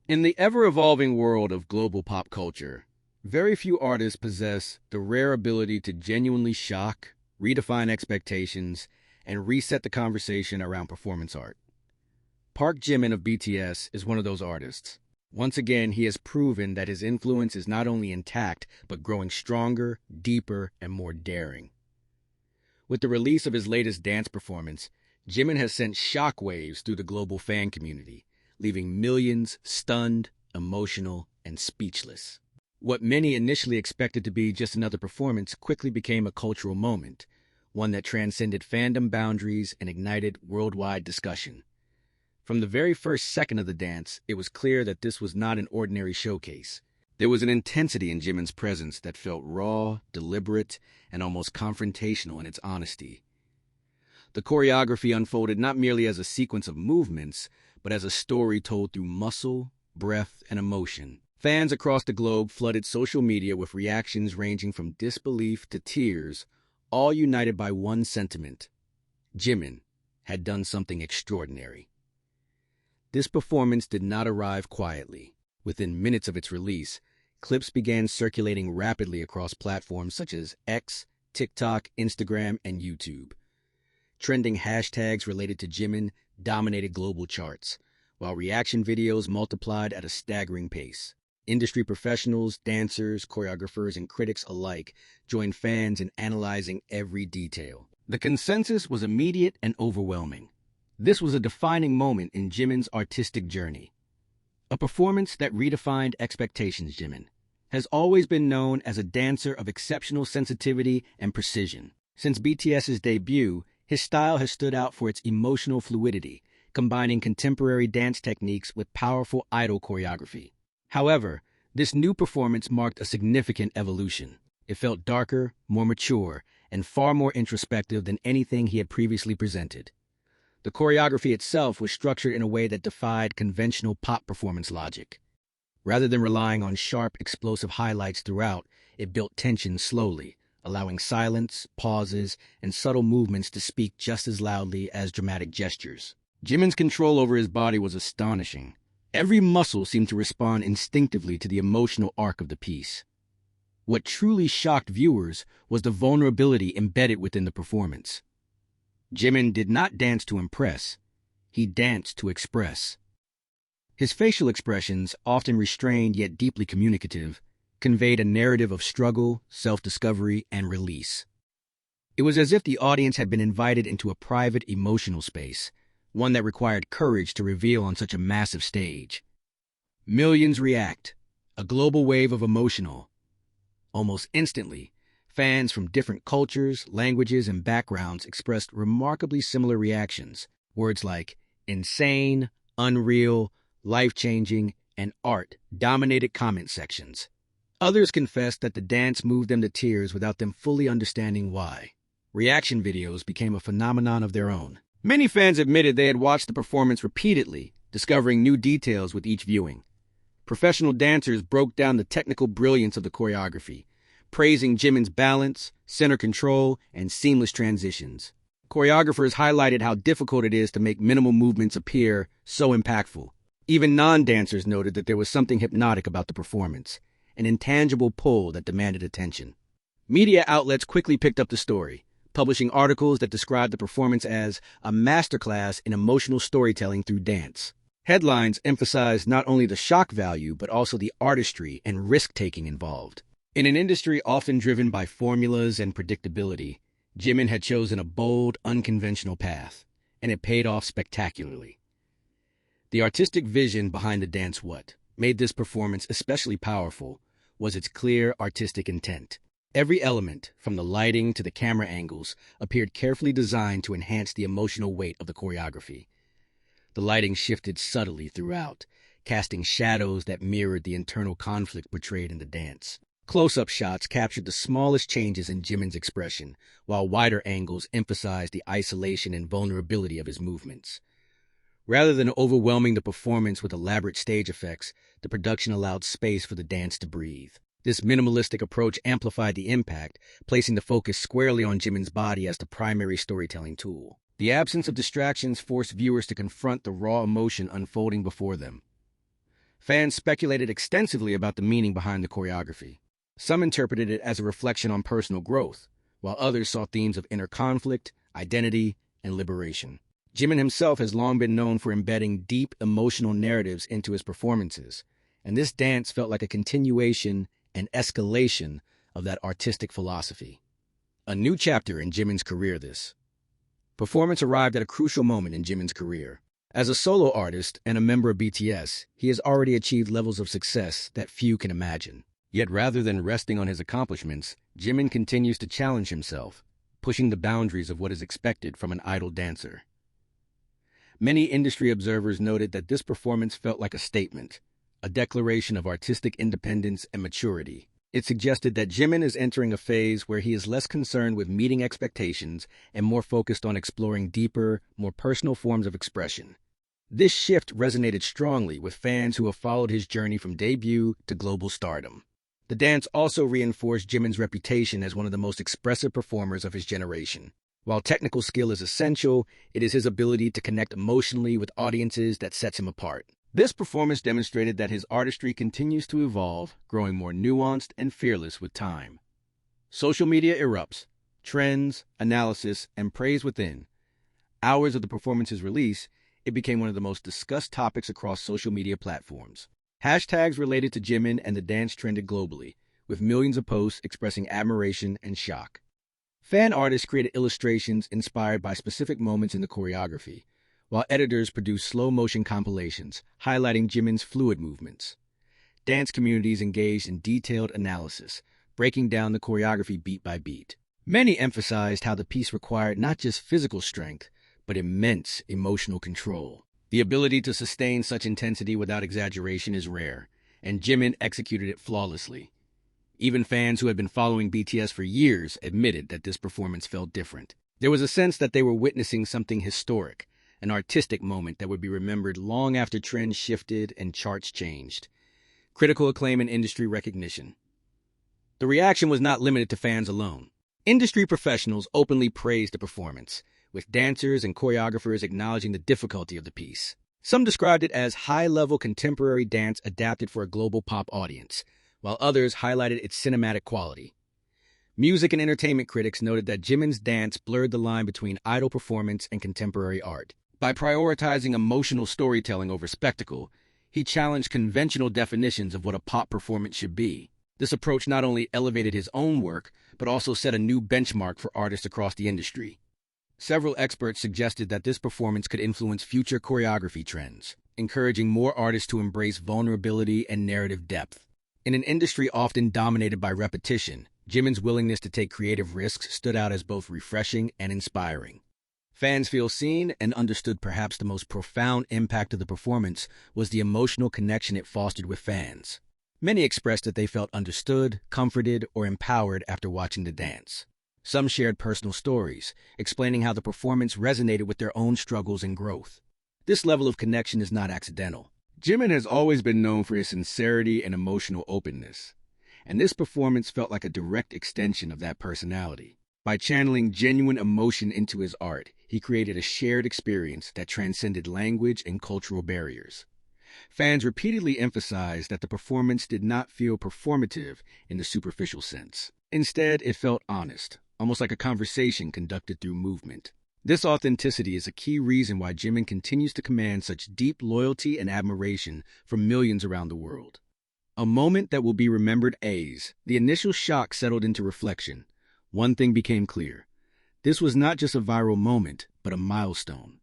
In the ever-evolving world of global pop culture, very few artists possess the rare ability to genuinely shock, redefine expectations, and reset the conversation around performance art. Park Jimin of BTS is one of those artists. Once again, he has proven that his influence is not only intact, but growing stronger, deeper, and more daring. With the release of his latest dance performance, Jimin has sent shockwaves through the global fan community, leaving millions stunned, emotional, and speechless. What many initially expected to be just another performance quickly became a cultural moment, one that transcended fandom boundaries and ignited worldwide discussion. From the very first second of the dance, it was clear that this was not an ordinary showcase. There was an intensity in Jimin's presence that felt raw, deliberate, and almost confrontational in its honesty. The choreography unfolded not merely as a sequence of movements, but as a story told through muscle, breath, and emotion. Fans across the globe flooded social media with reactions ranging from disbelief to tears, all united by one sentiment: Jimin had done something extraordinary. This performance did not arrive quietly. Within minutes of its release, clips began circulating rapidly across platforms such as X, TikTok, Instagram, and YouTube. Trending hashtags related to Jimin dominated global charts, while reaction videos multiplied at a staggering pace. Industry professionals, dancers, choreographers, and critics alike joined fans in analyzing every detail. The consensus was immediate and overwhelming. This was a defining moment in Jimin's artistic journey. A performance that redefined expectations. Jimin has always been known as a dancer of exceptional sensitivity and precision. Since BTS's debut, his style has stood out for its emotional fluidity, combining contemporary dance techniques with powerful idol choreography. However, this new performance marked a significant evolution. It felt darker, more mature, and far more introspective than anything he had previously presented. The choreography itself was structured in a way that defied conventional pop performance logic. Rather than relying on sharp, explosive highlights throughout, it built tension slowly, allowing silence, pauses, and subtle movements to speak just as loudly as dramatic gestures. Jimin's control over his body was astonishing. Every muscle seemed to respond instinctively to the emotional arc of the piece. What truly shocked viewers was the vulnerability embedded within the performance. Jimin did not dance to impress, he danced to express. His facial expressions, often restrained yet deeply communicative, conveyed a narrative of struggle, self-discovery, and release. It was as if the audience had been invited into a private emotional space, one that required courage to reveal on such a massive stage. Millions react, a global wave of emotional. Almost instantly, fans from different cultures, languages, and backgrounds expressed remarkably similar reactions. Words like insane, unreal, life-changing, and art dominated comment sections. Others confessed that the dance moved them to tears without them fully understanding why. Reaction videos became a phenomenon of their own. Many fans admitted they had watched the performance repeatedly, discovering new details with each viewing. Professional dancers broke down the technical brilliance of the choreography, praising Jimin's balance, center control, and seamless transitions. Choreographers highlighted how difficult it is to make minimal movements appear so impactful. Even non-dancers noted that there was something hypnotic about the performance, an intangible pull that demanded attention. Media outlets quickly picked up the story, publishing articles that described the performance as a masterclass in emotional storytelling through dance. Headlines emphasized not only the shock value, but also the artistry and risk-taking involved. In an industry often driven by formulas and predictability, Jimin had chosen a bold, unconventional path, and it paid off spectacularly. The artistic vision behind the dance what made this performance especially powerful was its clear artistic intent. Every element, from the lighting to the camera angles, appeared carefully designed to enhance the emotional weight of the choreography. The lighting shifted subtly throughout, casting shadows that mirrored the internal conflict portrayed in the dance. Close-up shots captured the smallest changes in Jimin's expression, while wider angles emphasized the isolation and vulnerability of his movements. Rather than overwhelming the performance with elaborate stage effects, the production allowed space for the dance to breathe. This minimalistic approach amplified the impact, placing the focus squarely on Jimin's body as the primary storytelling tool. The absence of distractions forced viewers to confront the raw emotion unfolding before them. Fans speculated extensively about the meaning behind the choreography. Some interpreted it as a reflection on personal growth, while others saw themes of inner conflict, identity, and liberation. Jimin himself has long been known for embedding deep emotional narratives into his performances, and this dance felt like a continuation and escalation of that artistic philosophy. A new chapter in Jimin's career. This performance arrived at a crucial moment in Jimin's career. As a solo artist and a member of BTS, he has already achieved levels of success that few can imagine. Yet rather than resting on his accomplishments, Jimin continues to challenge himself, pushing the boundaries of what is expected from an idol dancer. Many industry observers noted that this performance felt like a statement, a declaration of artistic independence and maturity. It suggested that Jimin is entering a phase where he is less concerned with meeting expectations and more focused on exploring deeper, more personal forms of expression. This shift resonated strongly with fans who have followed his journey from debut to global stardom. The dance also reinforced Jimin's reputation as one of the most expressive performers of his generation. While technical skill is essential, it is his ability to connect emotionally with audiences that sets him apart. This performance demonstrated that his artistry continues to evolve, growing more nuanced and fearless with time. Social media erupts, trends, analysis, and praise within. Hours of the performance's release, it became one of the most discussed topics across social media platforms. Hashtags related to Jimin and the dance trended globally, with millions of posts expressing admiration and shock. Fan artists created illustrations inspired by specific moments in the choreography, while editors produced slow-motion compilations highlighting Jimin's fluid movements. Dance communities engaged in detailed analysis, breaking down the choreography beat by beat. Many emphasized how the piece required not just physical strength, but immense emotional control. The ability to sustain such intensity without exaggeration is rare, and Jimin executed it flawlessly. Even fans who had been following BTS for years admitted that this performance felt different. There was a sense that they were witnessing something historic, an artistic moment that would be remembered long after trends shifted and charts changed. Critical acclaim and industry recognition. The reaction was not limited to fans alone. Industry professionals openly praised the performance, with dancers and choreographers acknowledging the difficulty of the piece. Some described it as high-level contemporary dance adapted for a global pop audience, while others highlighted its cinematic quality. Music and entertainment critics noted that Jimin's dance blurred the line between idol performance and contemporary art. By prioritizing emotional storytelling over spectacle, he challenged conventional definitions of what a pop performance should be. This approach not only elevated his own work, but also set a new benchmark for artists across the industry. Several experts suggested that this performance could influence future choreography trends, encouraging more artists to embrace vulnerability and narrative depth. In an industry often dominated by repetition, Jimin's willingness to take creative risks stood out as both refreshing and inspiring. Fans feel seen and understood. Perhaps the most profound impact of the performance was the emotional connection it fostered with fans. Many expressed that they felt understood, comforted, or empowered after watching the dance. Some shared personal stories, explaining how the performance resonated with their own struggles and growth. This level of connection is not accidental. Jimin has always been known for his sincerity and emotional openness, and this performance felt like a direct extension of that personality. By channeling genuine emotion into his art, he created a shared experience that transcended language and cultural barriers. Fans repeatedly emphasized that the performance did not feel performative in the superficial sense. Instead, it felt honest, almost like a conversation conducted through movement. This authenticity is a key reason why Jimin continues to command such deep loyalty and admiration from millions around the world. A moment that will be remembered as the initial shock settled into reflection. One thing became clear. This was not just a viral moment, but a milestone.